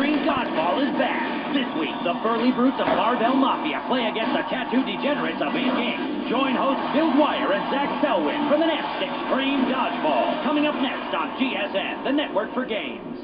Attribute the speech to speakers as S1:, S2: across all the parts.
S1: Extreme Dodgeball is back. This week, the burly brutes of Barbell Mafia play against the tattooed degenerates of Ink. Join hosts Bill Dwyer and Zach Selwyn for the next Extreme Dodgeball. Coming up next on GSN, the network for games.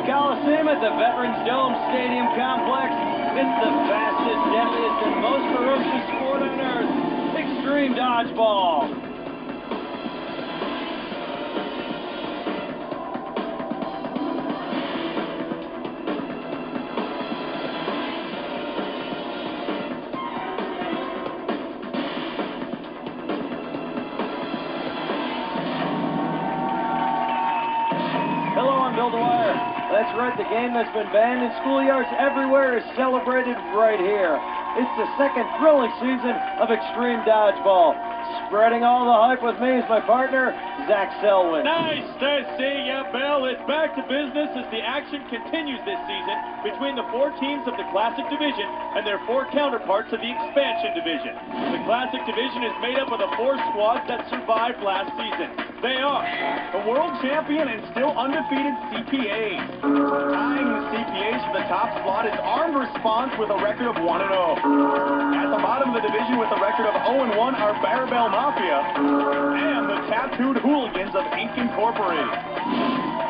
S2: Coliseum at the Veterans Dome Stadium Complex. It's the fastest, deadliest, and most ferocious sport on earth, Extreme Dodgeball. Hello, I'm Bill Dwyer. That's right, the game that's been banned in schoolyards everywhere is celebrated right here. It's the second thrilling season of Extreme Dodgeball. Spreading all the hype with me is my partner, Zach Selwyn.
S3: Nice to see you, Bill. It's back to business as the action continues this season between the 4 teams of the Classic Division and their 4 counterparts of the Expansion Division. The Classic Division is made up of the 4 squads that survived last season. They are the world champion and still undefeated CPAs. Tying the CPAs for the top spot is Armed Response with a record of 1-0. At the bottom of the division with a record of 0-1 are Barbell Mafia and the Tattooed Hooligans of Ink Incorporated.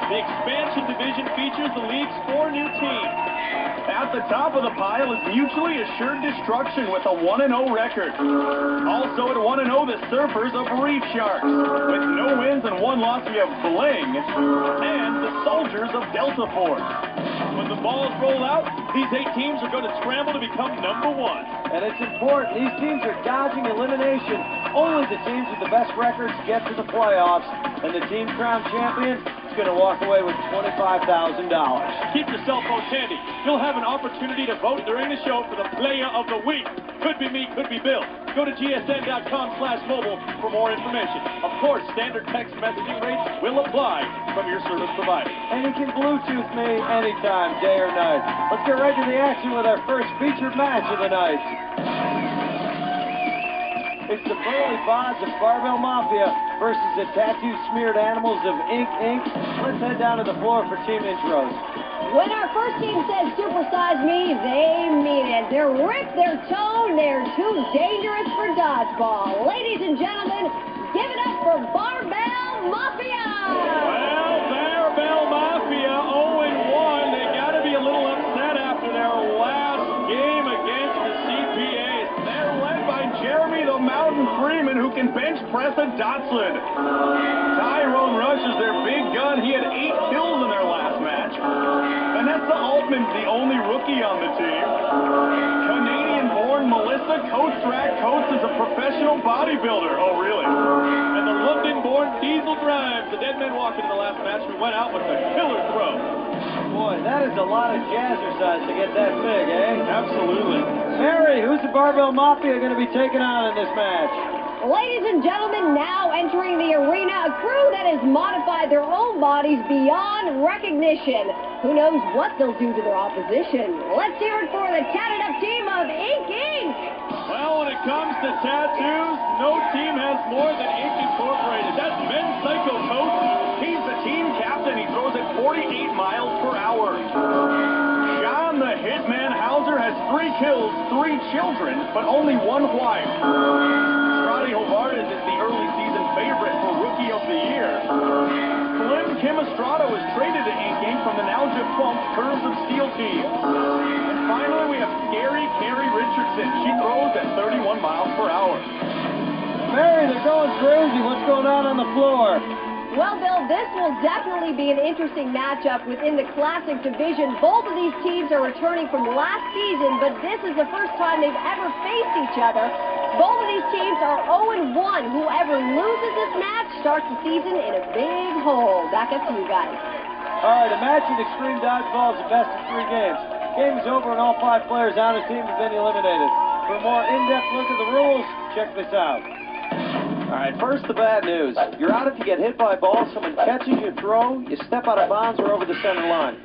S3: The Expansion Division features the league's 4 new teams. At the top of the pile is Mutually Assured Destruction with a 1-0 record. Also at 1-0, the Surfers of Reef Sharks. With no wins and 1 loss, we have Bling and the Soldiers of Delta Force. When the balls roll out, these 8 teams are going to scramble to become number 1.
S2: And it's important, these teams are dodging elimination. Only the teams with the best records get to the playoffs, and the team crowned champion is going to walk away with $25,000.
S3: Keep your cell phones handy. You'll have an opportunity to vote during the show for the Player of the Week. Could be me, could be Bill. Go to gsn.com/mobile for more information. Of course, standard text messaging rates will apply from your service provider.
S2: And you can Bluetooth me anytime, day or night. Let's get right to the action with our first featured match of the night. It's the burly bonds of Barbell Mafia versus the tattoo-smeared animals of Ink. Let's head down to the floor for team intros.
S4: When our first team says supersize me, they mean it. They're ripped, they're toned, they're too dangerous for dodgeball. Ladies and gentlemen, give it up for Barbell Mafia!
S3: Well, Barbell Mafia 0-1. They got to be a little upset after their last game against the CPAs. They're led by Jeremy the Mountain Freeman, who can bench press a Datsun. Tyrone Rush is their big gun. He had 8 kills in their last match. Vanessa Altman's the only rookie on the team. Canadian-born Melissa Coates is a professional bodybuilder. Oh, really? And the London-born Diesel Grimes, the dead man walking in the last match, who went out with a killer throw.
S2: Boy, that is a lot of jazzercise to get that big, eh?
S3: Absolutely.
S2: Mary, who's the Barbell Mafia going to be taking on in this match?
S4: Ladies and gentlemen, now entering the arena, a crew that has modified their own bodies beyond recognition. Who knows what they'll do to their opposition? Let's hear it for the tatted up team of Ink.
S3: Well, when it comes to tattoos, no team has more than Ink Incorporated. That's men's Psycho Coach. He's the team captain. He throws at 48 miles per hour. John the Hitman Hauser has 3 kills, 3 children, but only 1 wife. Hovardes is the early season favorite for Rookie of the Year. Slim Kim Estrada was traded to Ink from the now defunct Curves of Steel team. And finally, we have Scary Carrie Richardson. She throws at 31 miles per hour.
S2: Mary, they're going crazy. What's going on the floor?
S4: Well, Bill, this will definitely be an interesting matchup within the Classic Division. Both of these teams are returning from last season, but this is the first time they've ever faced each other. Both of these teams are 0-1. Whoever loses this match starts the season in a big hole. Back up to you guys.
S2: All right, a match in Extreme Dodgeball is the best of 3 games. Game is over and all 5 players on the team have been eliminated. For a more in-depth look at the rules, check this out. All right, first the bad news. You're out if you get hit by a ball, someone catches your throw, you step out of bounds or over the center line.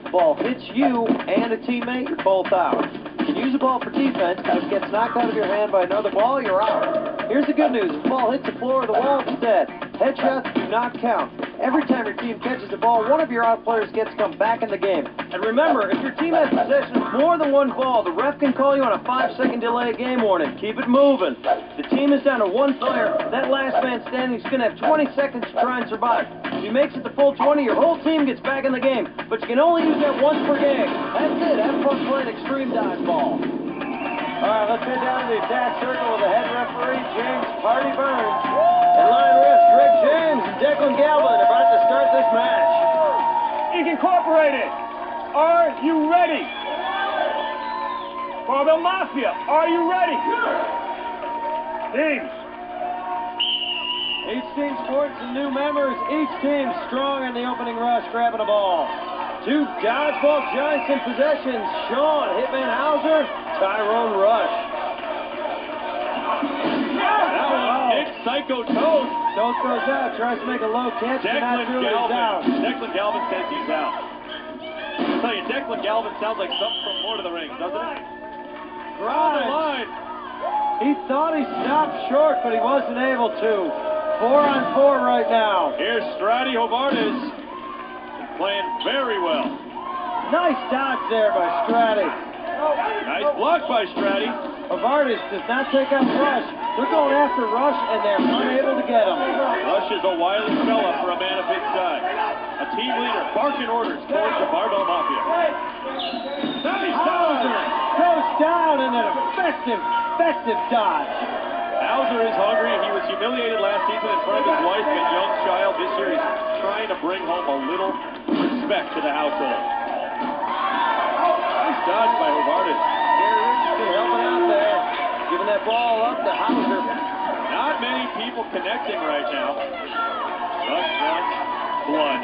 S2: the ball hits you and a teammate, you're both out. You can use the ball for defense, but if it gets knocked out of your hand by another ball, you're out. Here's the good news. If the ball hits the floor or the wall instead, headshots do not count. Every time your team catches the ball, one of your out players gets to come back in the game. And remember, if your team has possession of more than one ball, the ref can call you on a 5-second delay game warning. Keep it moving. The team is down to one player. That last man standing is going to have 20 seconds to try and survive. If he makes it to full 20, your whole team gets back in the game. But you can only use that once per game. That's it. Have fun playing Extreme Dodgeball. All right, let's head down to the attack circle with the head referee, James Party Burns. And line refs, Greg James and Declan Galvin are about to start this match.
S3: Incorporated, are you ready? Barbell Mafia, are you ready? Teams.
S2: Each team sports some new members. Each team strong in the opening rush, grabbing a ball. Two dodgeball giants in possession. Sean Hitman Hauser, Tyrone Rush.
S3: Nick Psycho Toast.
S2: Toast goes out, tries to make a low catch,
S3: Declan
S2: but not
S3: Galvin. Declan Galvin says he's out. I'll tell you, Declan Galvin sounds like something from Lord of the Rings, doesn't it? On the line.
S2: He thought he stopped short, but he wasn't able to. 4-on-4 right now.
S3: Here's Strati Hovardis playing very well.
S2: Nice dodge there by Strati.
S3: Nice block by Strati.
S2: Hovardis does not take out Rush. They're going after Rush, and they're unable to get him.
S3: Rush is a wily fella for a man of his size. A team leader barking orders towards the Barbell Mafia. Nice
S2: Hauser goes down in an effective dodge.
S3: Hauser is hungry. He was humiliated last season in front of his wife and young child. This year he's trying to bring home a little respect to the household. Nice dodge by Hovardis.
S2: Gary Richardson helping out there. Giving that ball up to Hauser.
S3: Not many people connecting right now. Rush wants blood.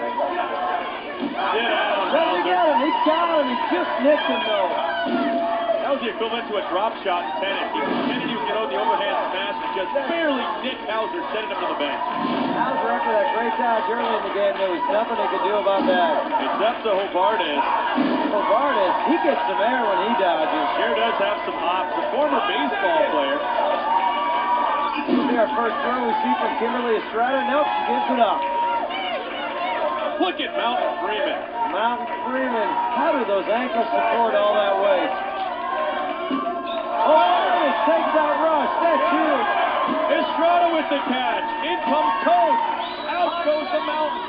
S3: Sit down,
S2: He got him. He got him. He just nicked him, though.
S3: That was the equivalent to a drop shot in tennis. He pretended he was going to the overhand smash and just barely nicked Hauser, sending him to the bench.
S2: Hauser, after that great dodge early in the game, there was nothing he could do about that.
S3: It's up to Hovardis.
S2: Hovardis, he gets some air when he dodges.
S3: Sure does have some hops. A former baseball player.
S2: This will be our first throw we see from Kimberly Estrada. Nope, she gives it up.
S3: Look at Mountain Freeman.
S2: Mountain Freeman. How do those ankles support all that weight? Oh, it takes out Rush. That's huge.
S3: Estrada with the catch. In comes Toast. Out goes the Mountain.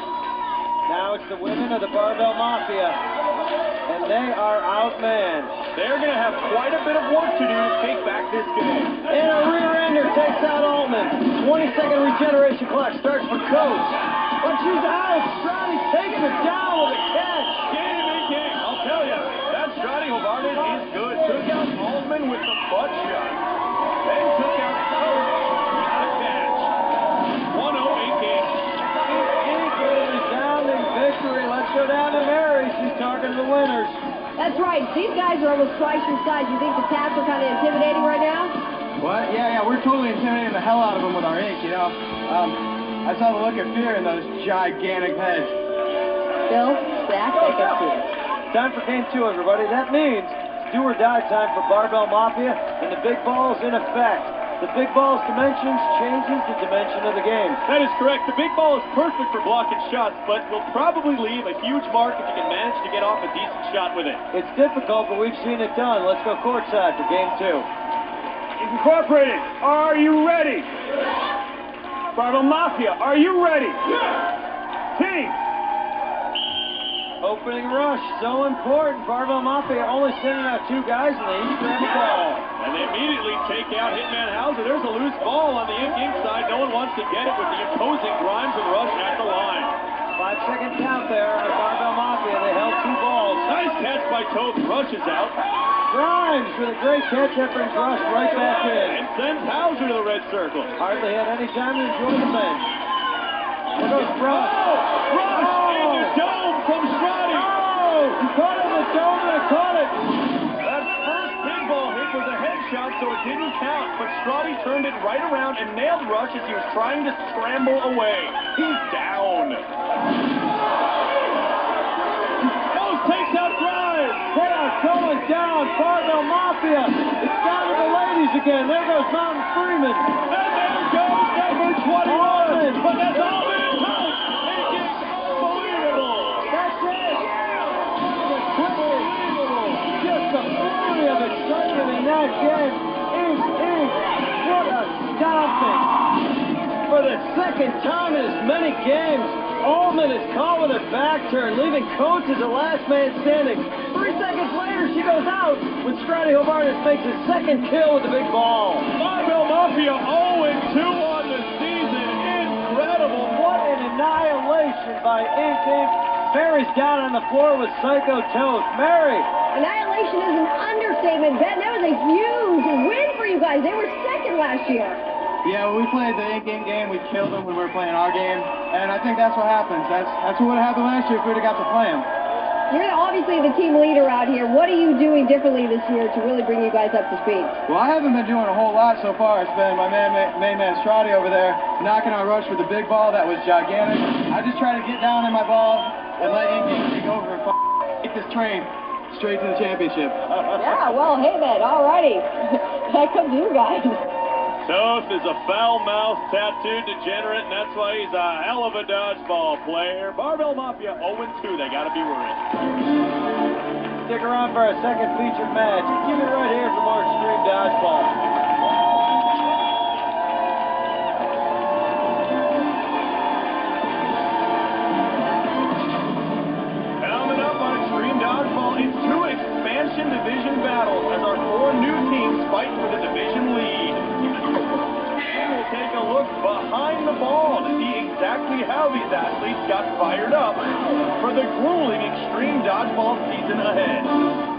S2: Now it's the women of the Barbell Mafia. And they are outmanned.
S3: They're going to have quite a bit of work to do to take back this game.
S2: And a rear-ender takes out Altman. 20-second regeneration clock starts for Coach. But she's out. Strati takes it down with a catch.
S3: Game in game. I'll tell you, that Strati Hovardis is good. Took out Altman with the butt shot. Then took out Coach. Got a catch. 1-0 game.
S2: Equal resounding victory. Let's go down to Mary. She's talking to the winners.
S4: That's right. These guys are almost twice your size. You think the Tats are kind of intimidating right now?
S5: What? Yeah, we're totally intimidating the hell out of them with our ink, you know. I saw the look of fear in those gigantic heads.
S4: Bill, Zach, I can see it.
S2: Time for game 2, everybody. That means it's do or die time for Barbell Mafia, and the big ball's in effect. The big ball's dimensions changes the dimension of the game.
S3: That is correct. The big ball is perfect for blocking shots, but will probably leave a huge mark if you can manage to get off a decent shot with it.
S2: It's difficult, but we've seen it done. Let's go courtside for game 2.
S3: Incorporated, are you ready? Barbell Mafia, are you ready? Team.
S2: Opening rush, so important. Barbell Mafia only sending out 2 guys, and they each grab a ball.
S3: And they immediately take out Hitman Hauser. There's a loose ball on the ink side. No one wants to get it with the imposing Grimes and Rush at the line.
S2: 5-second count there on Barbell Mafia. They held 2 balls.
S3: Nice catch by Toth. Rush is out.
S2: Grimes with a great catch. That brings Rush right back in.
S3: And sends Hauser to the red circle.
S2: Hardly had any time to enjoy the bench. There goes Rush.
S3: Rush in the dome from Strati.
S2: Oh! He caught it in the dome and it caught it.
S3: That first big ball hit was a headshot, so it didn't count. But Strati turned it right around and nailed Rush as he was trying to scramble away. He's down. Takes out
S2: down. Barbell Mafia. It's down to the ladies again. There goes Mountain Freeman.
S3: And there goes number 21. But that's all it took. Unbelievable.
S2: That's it. Unbelievable. Just a flurry of excitement in that game. What a stomping. For the second time in as many games, Allman is calling a back turn, leaving Coates as the last man standing. 3 seconds later, she goes out when Stratty Hovartis makes his second kill with the big ball.
S3: Barbell Mafia 0-2 on the season. Incredible.
S2: What an annihilation by Inking. Mary's down on the floor with Psycho Toast. Mary.
S4: Annihilation is an understatement, Ben. That was a huge win for you guys. They were second last year.
S5: Yeah, when we played the in-game game, we killed them when we were playing our game, and I think that's what happens. That's what would have happened last year if we would have got to play them.
S4: You're obviously the team leader out here. What are you doing differently this year to really bring you guys up to speed?
S5: Well, I haven't been doing a whole lot so far. It's been my main man Strati over there knocking on Rush with the big ball that was gigantic. I just try to get down in my ball and let in-game take over and take this train straight to the championship.
S4: Yeah, well, hey then, alrighty. That comes to you guys.
S3: Toast is a foul-mouthed, tattooed degenerate, and that's why he's a hell of a dodgeball player. Barbell Mafia 0-2. They got to be worried.
S2: Stick around for our second featured match. Keep it right here for more Extreme Dodgeball.
S3: Coming up on Extreme Dodgeball, it's 2 expansion division battles as our 4 new teams fight for the division lead. And we'll take a look behind the ball to see exactly how these athletes got fired up for the grueling Extreme Dodgeball season ahead.